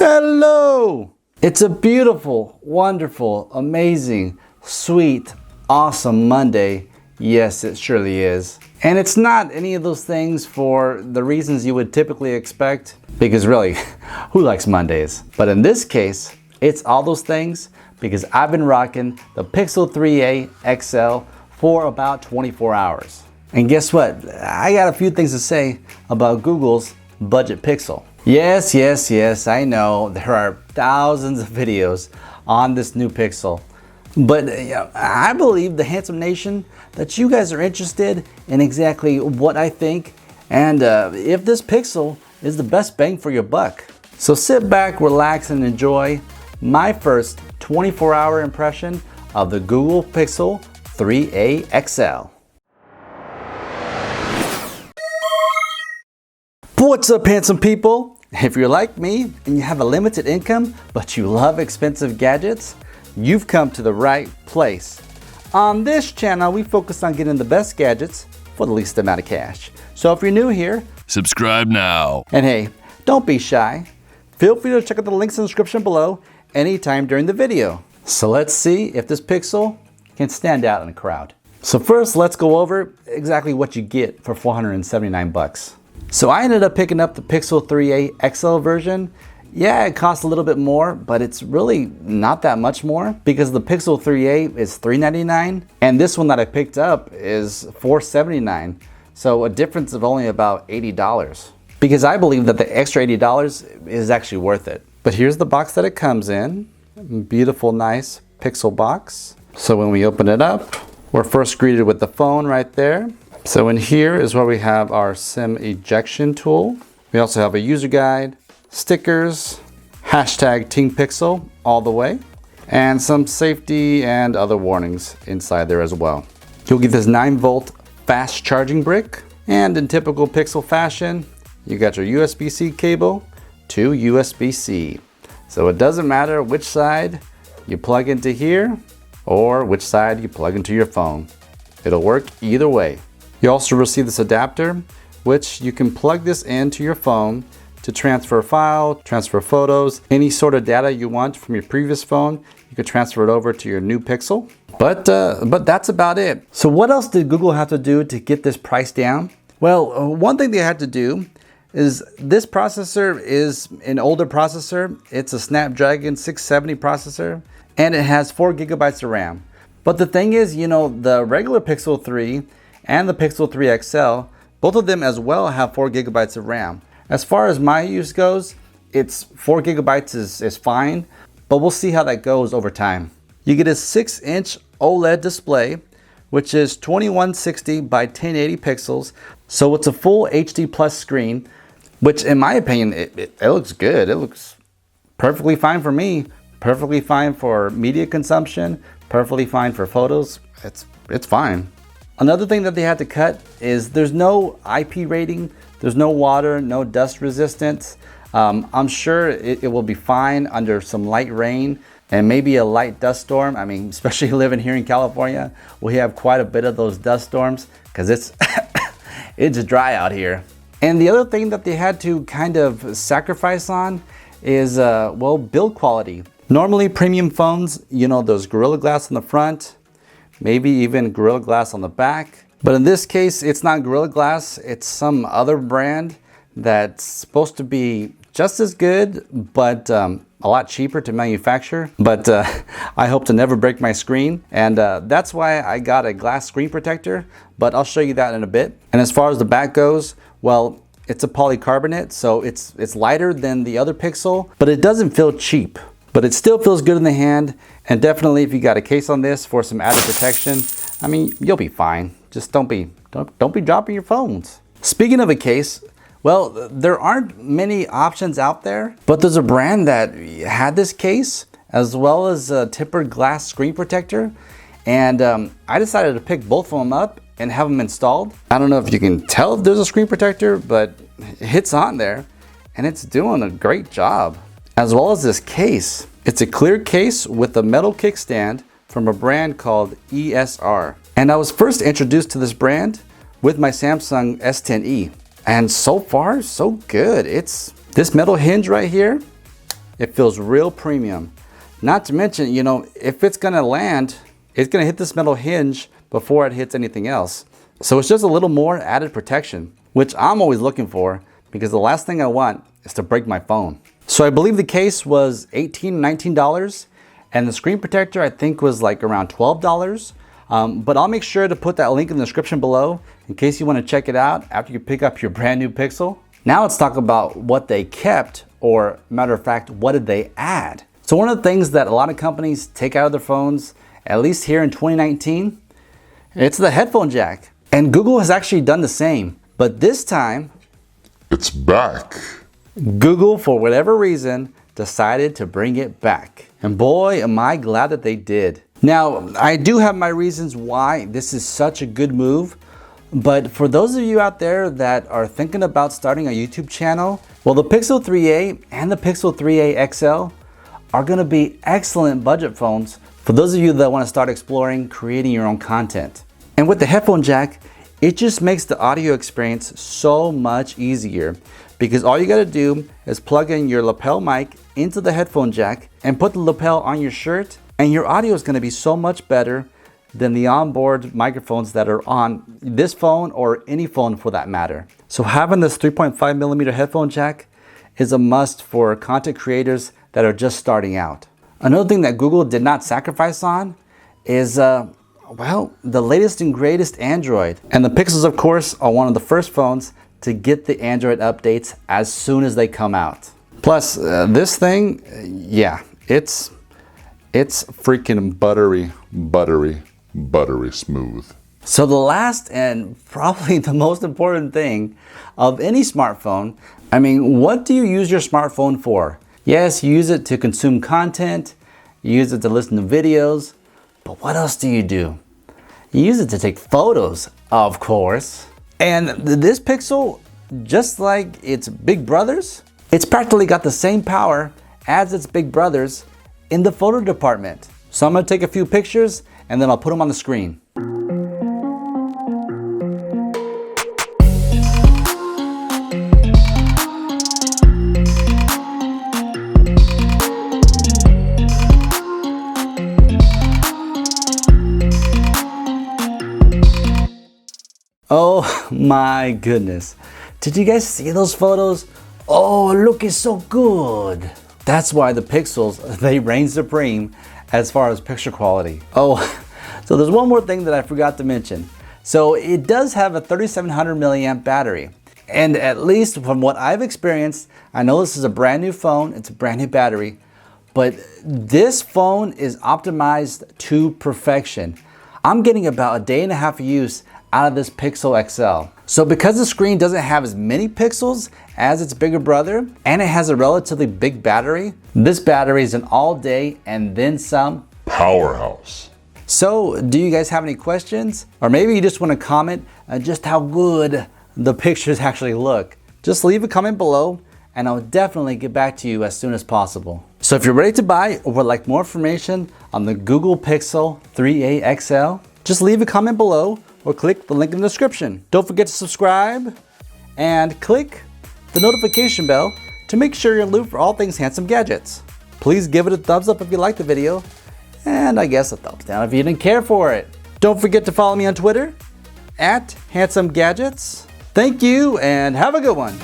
Hello! It's a beautiful, wonderful, amazing, sweet, awesome Monday. Yes, it surely is. And it's not any of those things for the reasons you would typically expect, because really, who likes Mondays? But in this case, it's all those things because I've been rocking the Pixel 3a XL for about 24 hours. And guess what? I got a few things to say about Google's budget Pixel. Yes, I know there are thousands of videos on this new Pixel. But I believe the Handsome Nation that you guys are interested in exactly what I think and if this Pixel is the best bang for your buck. So sit back, relax, and enjoy my first 24-hour impression of the Google Pixel 3a XL. What's up, handsome people? If you're like me and you have a limited income but you love expensive gadgets, you've come to the right place. On this channel, we focus on getting the best gadgets for the least amount of cash. So if you're new here, subscribe now. And hey, don't be shy. Feel free to check out the links in the description below anytime during the video. So let's see if this Pixel can stand out in a crowd. So first, let's go over exactly what you get for 479 bucks. So I ended up picking up the Pixel 3a XL version. Yeah, it costs a little bit more, but it's really not that much more because the Pixel 3a is $399 and this one that I picked up is $479. So a difference of only about $80 because I believe that the extra $80 is actually worth it. But here's the box that it comes in. Beautiful, nice Pixel box. So when we open it up, we're first greeted with the phone right there. So in here is where we have our SIM ejection tool. We also have a user guide, stickers, hashtag Team Pixel all the way, and some safety and other warnings inside there as well. You'll get this 9-volt fast charging brick, and in typical Pixel fashion, you got your USB-C cable to USB-C. So it doesn't matter which side you plug into here or which side you plug into your phone. It'll work either way. You also receive this adapter, which you can plug this into your phone to transfer a file, transfer photos, any sort of data you want from your previous phone. You can transfer it over to your new Pixel. But that's about it. So what else did Google have to do to get this price down? Well, one thing they had to do is this processor is an older processor. It's a Snapdragon 670 processor, and it has 4 gigabytes of RAM. But the thing is, the regular Pixel 3 and the Pixel 3 XL, both of them as well have 4 gigabytes of RAM. As far as my use goes, it's 4 gigabytes is fine, but we'll see how that goes over time. You get a 6-inch OLED display, which is 2160 by 1080 pixels. So it's a full HD plus screen, which in my opinion, it looks good. It looks perfectly fine for me, perfectly fine for media consumption, perfectly fine for photos. It's fine. Another thing that they had to cut is there's no IP rating, there's no water, no dust resistance. I'm sure it will be fine under some light rain and maybe a light dust storm. I mean, especially living here in California, we have quite a bit of those dust storms because it's dry out here. And the other thing that they had to kind of sacrifice on is, well, build quality. Normally premium phones, those Gorilla Glass on the front, maybe even Gorilla Glass on the back. But in this case, it's not Gorilla Glass, it's some other brand that's supposed to be just as good, but a lot cheaper to manufacture. But I hope to never break my screen. And that's why I got a glass screen protector, but I'll show you that in a bit. And as far as the back goes, well, it's a polycarbonate, so it's lighter than the other Pixel, but it doesn't feel cheap. But it still feels good in the hand, and definitely if you got a case on this for some added protection, I mean, you'll be fine. Just don't be dropping your phones. Speaking of a case, well, there aren't many options out there, but there's a brand that had this case as well as a tempered glass screen protector, and I decided to pick both of them up and have them installed. I don't know if you can tell if there's a screen protector, but it's on there and it's doing a great job. As well as this case. It's a clear case with a metal kickstand from a brand called ESR. And I was first introduced to this brand with my Samsung S10e. And so far, so good. This metal hinge right here It feels real premium. Not to mention, you know, if it's gonna land, it's gonna hit this metal hinge before it hits anything else. So it's just a little more added protection, which I'm always looking for because the last thing I want is to break my phone. So I believe the case was $18, $19, and the screen protector I think was like around $12. But I'll make sure to put that link in the description below in case you want to check it out after you pick up your brand new Pixel. Now let's talk about what they kept, or matter of fact, what did they add? So one of the things that a lot of companies take out of their phones, at least here in 2019, it's the headphone jack. And Google has actually done the same, but this time, it's back. Google, for whatever reason, decided to bring it back. And boy, am I glad that they did. Now, I do have my reasons why this is such a good move, but for those of you out there that are thinking about starting a YouTube channel, well, the Pixel 3a and the Pixel 3a XL are gonna be excellent budget phones for those of you that wanna start exploring creating your own content. And with the headphone jack, it just makes the audio experience so much easier because all you gotta do is plug in your lapel mic into the headphone jack and put the lapel on your shirt, and your audio is gonna be so much better than the onboard microphones that are on this phone or any phone for that matter. So having this 3.5mm headphone jack is a must for content creators that are just starting out. Another thing that Google did not sacrifice on is, well, the latest and greatest Android. And the Pixels, of course, are one of the first phones to get the Android updates as soon as they come out. Plus, this thing, yeah, it's freaking buttery smooth. So the last and probably the most important thing of any smartphone, I mean, what do you use your smartphone for? Yes, you use it to consume content, you use it to listen to videos, but what else do? You use it to take photos, of course. And this Pixel, just like its big brothers, it's practically got the same power as its big brothers in the photo department. So I'm gonna take a few pictures and then I'll put them on the screen. Oh my goodness. Did you guys see those photos? Oh, look, it's so good. That's why the Pixels, they reign supreme as far as picture quality. Oh, so there's one more thing that I forgot to mention. So it does have a 3700 milliamp battery. And at least from what I've experienced, I know this is a brand new phone, it's a brand new battery, but this phone is optimized to perfection. I'm getting about a day and a half of use out of this Pixel XL. So because the screen doesn't have as many pixels as its bigger brother, and it has a relatively big battery, this battery is an all day and then some powerhouse. So do you guys have any questions? Or maybe you just want to comment just how good the pictures actually look. Just leave a comment below and I'll definitely get back to you as soon as possible. So if you're ready to buy or would like more information on the Google Pixel 3a XL, just leave a comment below or click the link in the description. Don't forget to subscribe and click the notification bell to make sure you're in the loop for all things handsome gadgets. Please give it a thumbs up if you liked the video, and I guess a thumbs down if you didn't care for it. Don't forget to follow me on Twitter @HandsomeGadgets. Thank you and have a good one.